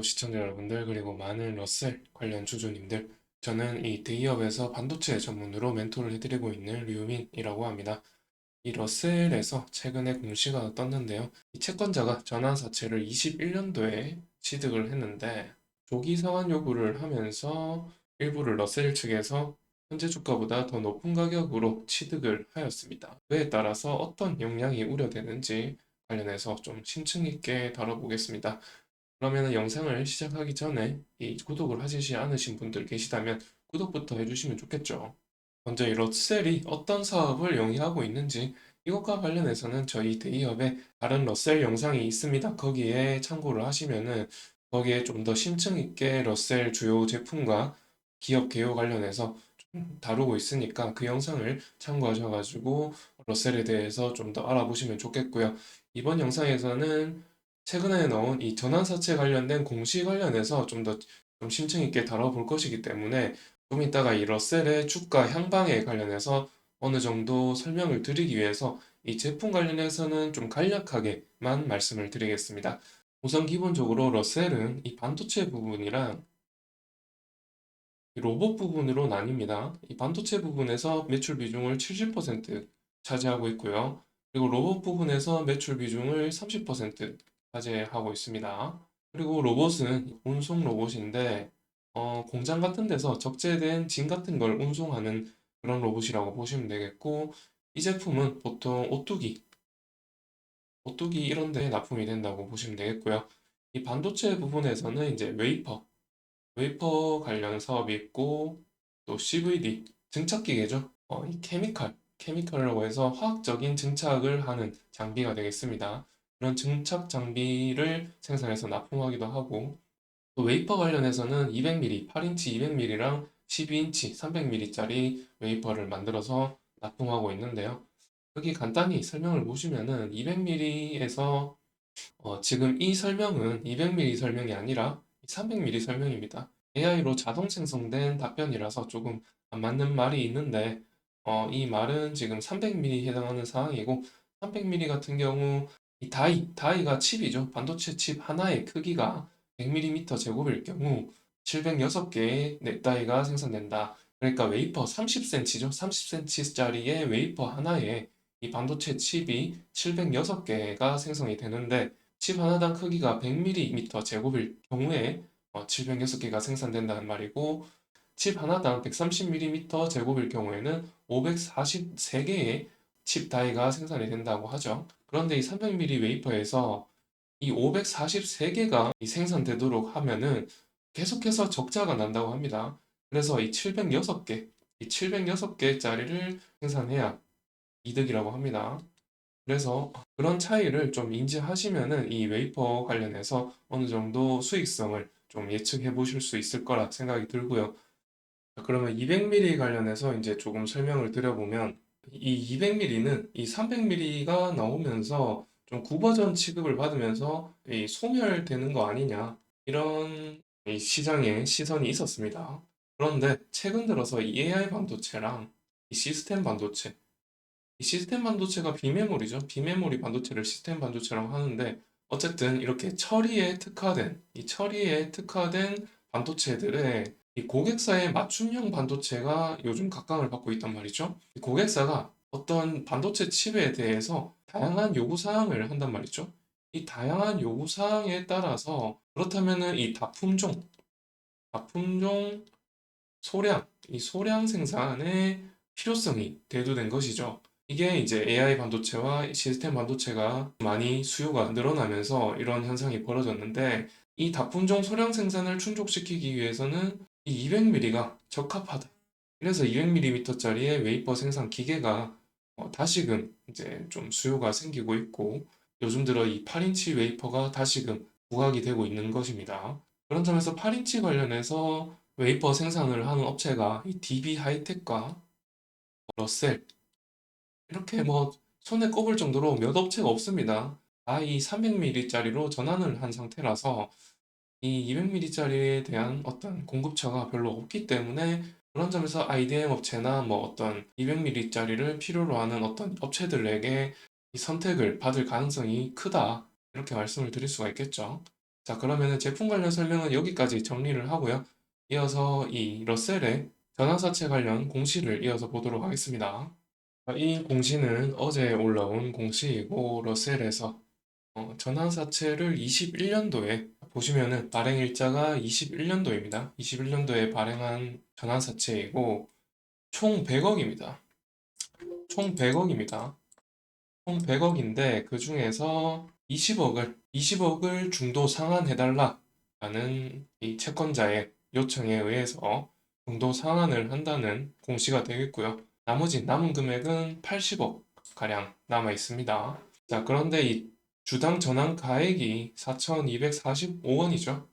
시청자 여러분들, 그리고 많은 러셀 관련 주주님들, 저는 이 대기업에서 반도체 전문으로 멘토를 해드리고 있는 류민이라고 합니다. 이 러셀에서 최근에 공시가 떴는데요. 이 채권자가 전환사채를 21년도에 취득을 했는데 조기 상환 요구를 하면서 일부를 러셀 측에서 현재 주가보다 더 높은 가격으로 취득을 하였습니다. 그에 따라서 어떤 영향이 우려되는지 관련해서 좀 심층 있게 다뤄보겠습니다. 그러면 영상을 시작하기 전에 이 구독을 하시지 않으신 분들 계시다면 구독부터 해주시면 좋겠죠. 먼저 이 러셀이 어떤 사업을 영위하고 있는지 이것과 관련해서는 저희 대기업에 다른 러셀 영상이 있습니다. 거기에 참고를 하시면은 거기에 좀 더 심층 있게 러셀 주요 제품과 기업 개요 관련해서 좀 다루고 있으니까 그 영상을 참고하셔가지고 러셀에 대해서 좀 더 알아보시면 좋겠고요. 이번 영상에서는 최근에 나온 이 전환사채 관련된 공시 관련해서 좀 더 좀 심층 있게 다뤄볼 것이기 때문에 좀 이따가 이 러셀의 주가 향방에 관련해서 어느 정도 설명을 드리기 위해서 이 제품 관련해서는 좀 간략하게만 말씀을 드리겠습니다. 우선 기본적으로 러셀은 이 반도체 부분이랑 이 로봇 부분으로 나뉩니다. 이 반도체 부분에서 매출 비중을 70% 차지하고 있고요. 그리고 로봇 부분에서 매출 비중을 30% 차지하고 있습니다. 그리고 로봇은 운송 로봇인데 공장 같은 데서 적재된 짐 같은 걸 운송하는 그런 로봇이라고 보시면 되겠고 이 제품은 보통 오뚜기 이런 데 납품이 된다고 보시면 되겠고요. 이 반도체 부분에서는 이제 웨이퍼 관련 사업이 있고 또 CVD 증착기계죠. 이 케미컬이라고 해서 화학적인 증착을 하는 장비가 되겠습니다. 그런 증착 장비를 생산해서 납품하기도 하고 또 웨이퍼 관련해서는 200mm, 8인치 200mm랑 12인치 300mm짜리 웨이퍼를 만들어서 납품하고 있는데요. 여기 간단히 설명을 보시면은 200mm에서 지금 이 설명은 200mm 설명이 아니라 300mm 설명입니다. AI로 자동 생성된 답변이라서 조금 안 맞는 말이 있는데, 이 말은 지금 300mm에 해당하는 상황이고, 300mm 같은 경우, 이 다이가 칩이죠. 반도체 칩 하나의 크기가 100mm 제곱일 경우, 706개의 넷다이가 생산된다. 그러니까 웨이퍼 30cm죠. 30cm짜리의 웨이퍼 하나에 이 반도체 칩이 706개가 생성이 되는데, 칩 하나당 크기가 100mm 제곱일 경우에 706개가 생산된다는 말이고 칩 하나당 130mm 제곱일 경우에는 543개의 칩 다이가 생산이 된다고 하죠. 그런데 이 300mm 웨이퍼에서 이 543개가 생산되도록 하면은 계속해서 적자가 난다고 합니다. 그래서 이 706개짜리를 생산해야 이득이라고 합니다. 그래서 그런 차이를 좀 인지하시면은 이 웨이퍼 관련해서 어느 정도 수익성을 좀 예측해 보실 수 있을 거라 생각이 들고요. 자, 그러면 200mm 관련해서 이제 조금 설명을 드려보면 이 200mm는 이 300mm가 나오면서 좀 구버전 취급을 받으면서 이 소멸되는 거 아니냐 이런 이 시장에 시선이 있었습니다. 그런데 최근 들어서 이 AI 반도체랑 이 시스템 반도체 이 시스템 반도체가 비메모리죠. 비메모리 반도체를 시스템 반도체라고 하는데 어쨌든 이렇게 처리에 특화된 반도체들의 이 고객사의 맞춤형 반도체가 요즘 각광을 받고 있단 말이죠. 이 고객사가 어떤 반도체 칩에 대해서 다양한 요구 사항을 한단 말이죠. 이 다양한 요구 사항에 따라서 그렇다면은 이 다품종 이 소량 생산의 필요성이 대두된 것이죠. 이게 이제 AI 반도체와 시스템 반도체가 많이 수요가 늘어나면서 이런 현상이 벌어졌는데 이 다품종 소량 생산을 충족시키기 위해서는 이 200mm가 적합하다. 그래서 200mm짜리의 웨이퍼 생산 기계가 다시금 이제 좀 수요가 생기고 있고 요즘 들어 이 8인치 웨이퍼가 다시금 부각이 되고 있는 것입니다. 그런 점에서 8인치 관련해서 웨이퍼 생산을 하는 업체가 이 DB 하이텍과 러셀 이렇게 뭐 손에 꼽을 정도로 몇 업체가 없습니다. 다 이 300mm짜리로 전환을 한 상태라서 이 200mm짜리에 대한 어떤 공급처가 별로 없기 때문에 그런 점에서 IDM 업체나 뭐 어떤 200mm짜리를 필요로 하는 어떤 업체들에게 이 선택을 받을 가능성이 크다. 이렇게 말씀을 드릴 수가 있겠죠. 자, 그러면은 제품 관련 설명은 여기까지 정리를 하고요. 이어서 이 러셀의 전환사채 관련 공시를 이어서 보도록 하겠습니다. 이 공시는 어제 올라온 공시이고 러셀에서 전환사채를 21년도에 보시면은 발행일자가 21년도입니다. 21년도에 발행한 전환사채이고 총 100억입니다. 총 100억입니다. 총 100억인데 그 중에서 20억을 중도 상환해달라라는 이 채권자의 요청에 의해서 중도 상환을 한다는 공시가 되겠고요. 나머지 남은 금액은 80억 가량 남아 있습니다. 자, 그런데 이 주당 전환 가액이 4,245원이죠.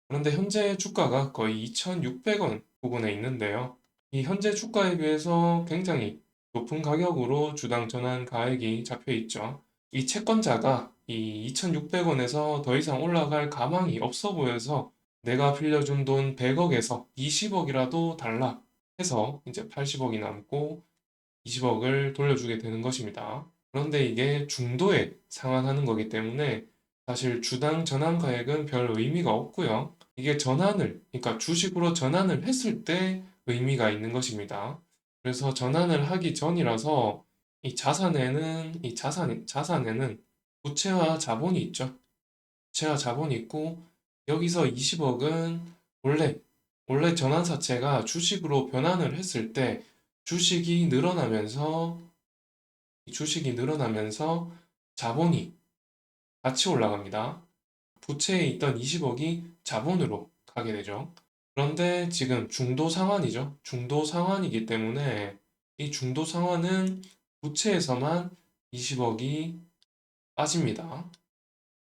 그런데 현재 주가가 거의 2,600원 부근에 있는데요. 이 현재 주가에 비해서 굉장히 높은 가격으로 주당 전환 가액이 잡혀 있죠. 이 채권자가 이 2,600원에서 더 이상 올라갈 가망이 없어 보여서 내가 빌려준 돈 100억에서 20억이라도 달라 해서 이제 80억이 남고 20억을 돌려주게 되는 것입니다. 그런데 이게 중도에 상환하는 거기 때문에 사실 주당 전환 가액은 별 의미가 없고요. 이게 그러니까 주식으로 전환을 했을 때 의미가 있는 것입니다. 그래서 전환을 하기 전이라서 이 자산에는 부채와 자본이 있죠. 부채와 자본이 있고 여기서 20억은 원래 전환사채가 주식으로 변환을 했을 때 주식이 늘어나면서 주식이 늘어나면서 자본이 같이 올라갑니다. 부채에 있던 20억이 자본으로 가게 되죠. 그런데 지금 중도 상환이죠. 중도 상환이기 때문에 이 중도 상환은 부채에서만 20억이 빠집니다.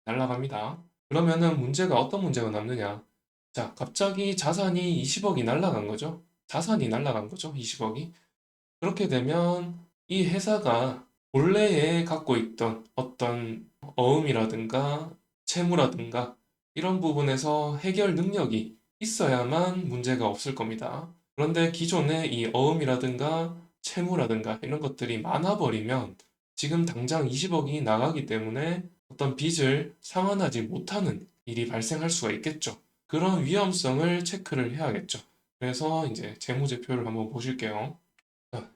날라갑니다. 그러면은 어떤 문제가 남느냐? 자, 갑자기 자산이 20억이 날라간 거죠. 자산이 날라간 거죠. 20억이. 그렇게 되면 이 회사가 본래에 갖고 있던 어떤 어음이라든가 채무라든가 이런 부분에서 해결 능력이 있어야만 문제가 없을 겁니다. 그런데 기존에 이 어음이라든가 채무라든가 이런 것들이 많아버리면 지금 당장 20억이 나가기 때문에 어떤 빚을 상환하지 못하는 일이 발생할 수가 있겠죠. 그런 위험성을 체크를 해야겠죠. 그래서 이제 재무제표를 한번 보실게요.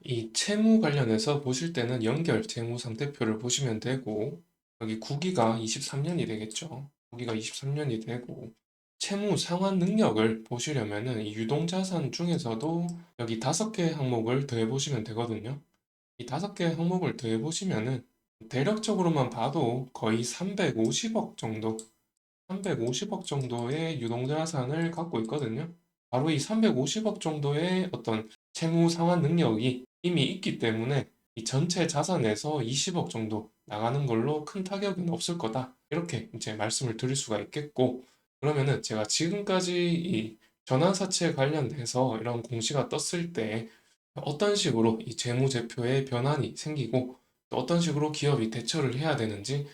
이 채무 관련해서 보실 때는 연결 재무 상태표를 보시면 되고, 여기 구기가 23년이 되겠죠. 구기가 23년이 되고, 채무 상환 능력을 보시려면은 이 유동자산 중에서도 여기 5개 항목을 더해 보시면 되거든요. 이 5개 항목을 더해 보시면은 대략적으로만 봐도 거의 350억 정도, 350억 정도의 유동자산을 갖고 있거든요. 바로 이 350억 정도의 어떤 채무 상환 능력이 이미 있기 때문에 이 전체 자산에서 20억 정도 나가는 걸로 큰 타격은 없을 거다. 이렇게 이제 말씀을 드릴 수가 있겠고, 그러면은 제가 지금까지 이 전환사채 관련해서 이런 공시가 떴을 때 어떤 식으로 이 재무제표에 변환이 생기고 또 어떤 식으로 기업이 대처를 해야 되는지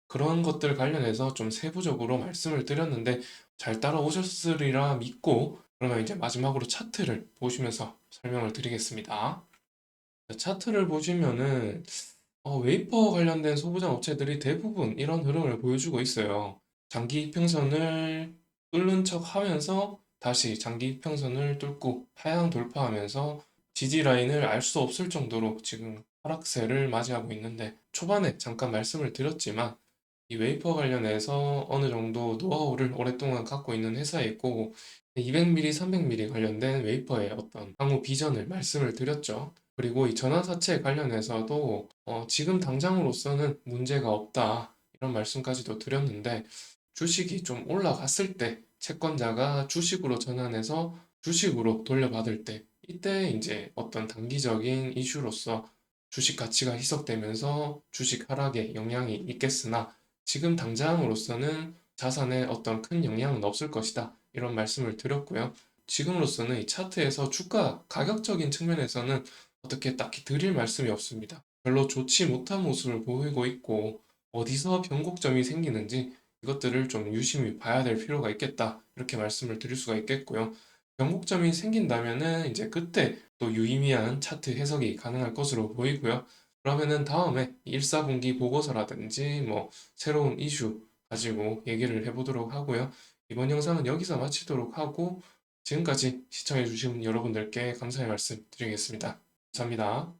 그런 것들 관련해서 좀 세부적으로 말씀을 드렸는데 잘 따라오셨으리라 믿고 그러면 이제 마지막으로 차트를 보시면서 설명을 드리겠습니다. 차트를 보시면은 웨이퍼 관련된 소부장 업체들이 대부분 이런 흐름을 보여주고 있어요. 장기 이평선을 뚫는 척 하면서 다시 장기 이평선을 뚫고 하향 돌파하면서 지지 라인을 알 수 없을 정도로 지금 하락세를 맞이하고 있는데 초반에 잠깐 말씀을 드렸지만 이 웨이퍼 관련해서 어느 정도 노하우를 오랫동안 갖고 있는 회사에 있고 200mm, 300mm 관련된 웨이퍼의 어떤 향후 비전을 말씀을 드렸죠. 그리고 이 전환사채 관련해서도 지금 당장으로서는 문제가 없다 이런 말씀까지도 드렸는데 주식이 좀 올라갔을 때 채권자가 주식으로 전환해서 주식으로 돌려받을 때 이때 이제 어떤 단기적인 이슈로서 주식 가치가 희석되면서 주식 하락에 영향이 있겠으나 지금 당장으로서는 자산에 어떤 큰 영향은 없을 것이다. 이런 말씀을 드렸고요. 지금으로서는 이 차트에서 주가 가격적인 측면에서는 어떻게 딱히 드릴 말씀이 없습니다. 별로 좋지 못한 모습을 보이고 있고 어디서 변곡점이 생기는지 이것들을 좀 유심히 봐야 될 필요가 있겠다. 이렇게 말씀을 드릴 수가 있겠고요. 변곡점이 생긴다면은 이제 그때 또 유의미한 차트 해석이 가능할 것으로 보이고요. 그러면은 다음에 1, 4분기 보고서라든지 뭐 새로운 이슈 가지고 얘기를 해보도록 하고요. 이번 영상은 여기서 마치도록 하고 지금까지 시청해주신 여러분들께 감사의 말씀 드리겠습니다. 감사합니다.